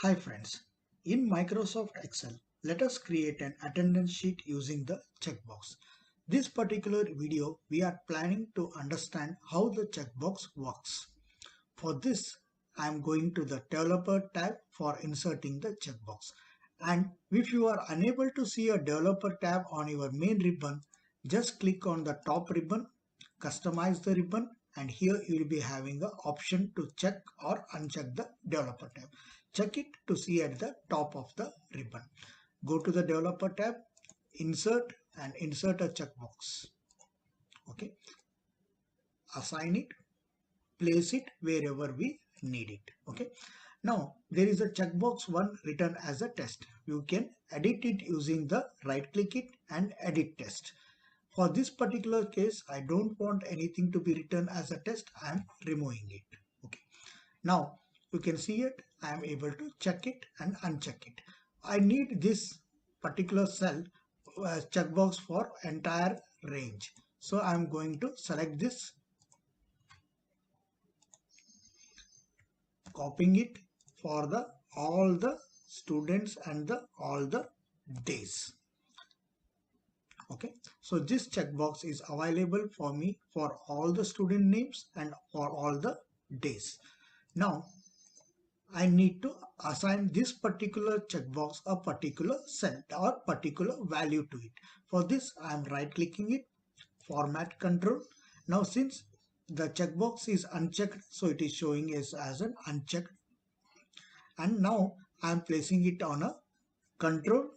Hi friends, in Microsoft Excel, let us create an attendance sheet using the checkbox. This particular video, we are planning to understand how the checkbox works. For this, I am going to the Developer tab for inserting the checkbox. And if you are unable to see a Developer tab on your main ribbon, just click on the top ribbon, customize the ribbon, and here you will be having the option to check or uncheck the Developer tab. Check it to see at the top of the ribbon. Go to the Developer tab, insert and insert a checkbox. Okay, assign it, place it wherever we need it. Okay, now there is a checkbox one written as a test. You can edit it using the right click it and edit test. For this particular case, I don't want anything to be written as a test. I am removing it. Okay, now you can see it. I am able to check it and uncheck it. I need this particular cell checkbox for entire range. So I am going to select this, copying it for the all the students and the all the days. Okay, so this checkbox is available for me for all the student names and for all the days. Now I need to assign this particular checkbox a particular cell or particular value to it. For this, I am right clicking it, format control. Now since the checkbox is unchecked, so it is showing as an unchecked. And now I am placing it on a control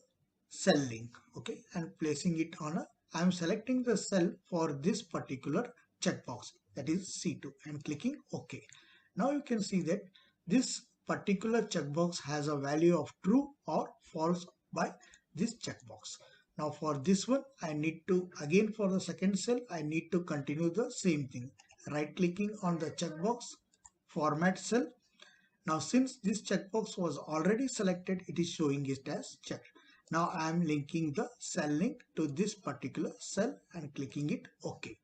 cell link. Okay, and placing it on a, I am selecting the cell for this particular checkbox, that is C2, and clicking OK. Now you can see that this particular checkbox has a value of true or false by this checkbox. Now for this one, I need to, again for the second cell, I need to continue the same thing. Right clicking on the checkbox, format cell. Now since this checkbox was already selected, it is showing it as checked. Now I am linking the cell link to this particular cell and clicking it OK.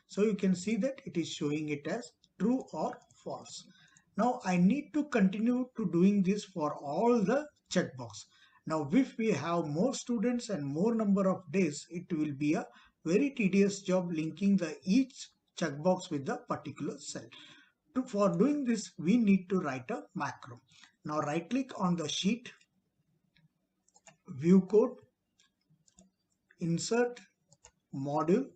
So you can see that it is showing it as true or false. Now I need to continue to doing this for all the checkbox. Now if we have more students and more number of days, it will be a very tedious job linking the each checkbox with the particular cell. For doing this, we need to write a macro. Now right click on the sheet, view code, insert module,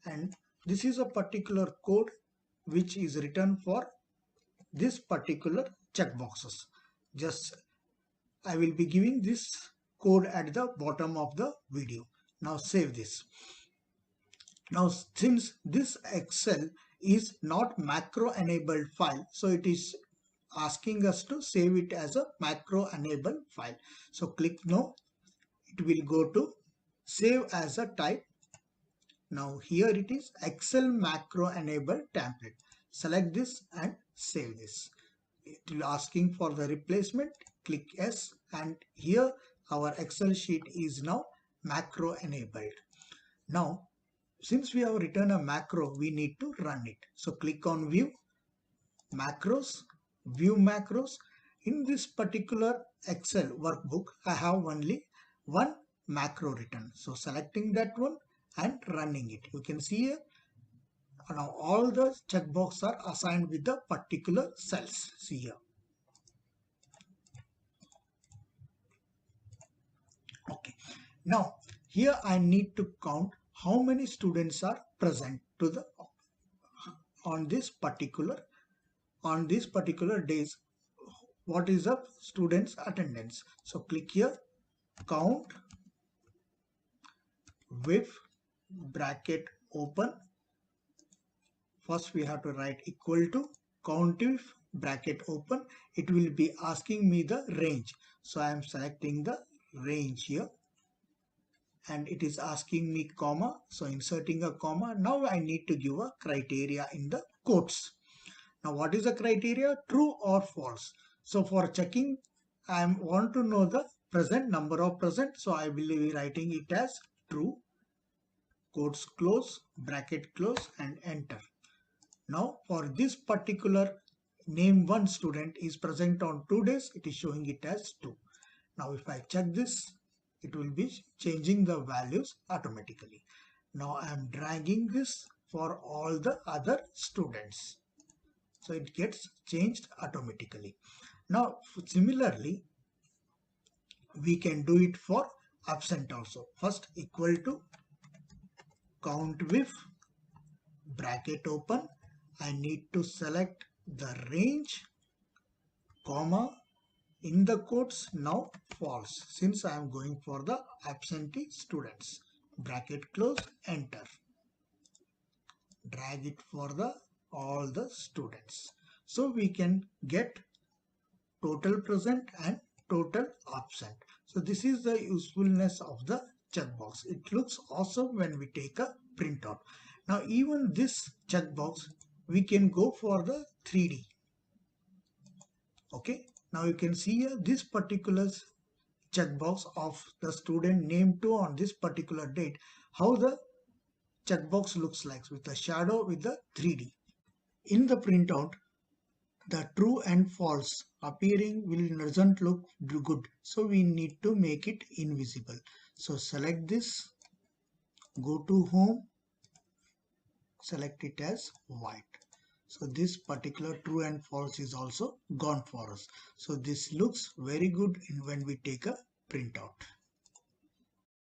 and this is a particular code which is written for this particular checkboxes. Just I will be giving this code at the bottom of the video. Now save this. Now since this Excel is not macro enabled file, so it is asking us to save it as a macro enabled file. So click no, it will go to save as a type. Now here it is Excel macro enabled template. Select this and save this. It will asking for the replacement, click yes, and here our Excel sheet is now macro enabled. Now since we have written a macro, we need to run it. So click on view, macros, view macros. In this particular Excel workbook, I have only one macro written. So selecting that one and running it. You can see here now all the checkboxes are assigned with the particular cells. See here. Okay. Now here I need to count how many students are present to the on this particular days. What is the students attendance? So click here, count with bracket open. First we have to write equal to count with bracket open. It will be asking me the range. So I am selecting the range here and it is asking me comma. So inserting a comma. Now I need to give a criteria in the quotes. Now what is the criteria? True or false. So for checking, I want to know the present, number of present. So I will be writing it as true, quotes close, bracket close and enter. Now for this particular name 1 student is present on 2 days, it is showing it as 2. Now if I check this, it will be changing the values automatically. Now I am dragging this for all the other students. So it gets changed automatically. Now similarly, we can do it for absent also. First equal to count with bracket open. I need to select the range, comma, in the quotes now false, since I am going for the absentee students. Bracket close, enter. Drag it for the all the students. So we can get total present and total absent. So this is the usefulness of the checkbox. It looks awesome when we take a printout. Now even this checkbox, we can go for the 3D. Okay, now you can see here this particular checkbox of the student name 2 on this particular date, how the checkbox looks like with the shadow with the 3D. In the printout, the true and false appearing doesn't look good, so we need to make it invisible. So select this, go to home, select it as white. So this particular true and false is also gone for us. So this looks very good when we take a printout.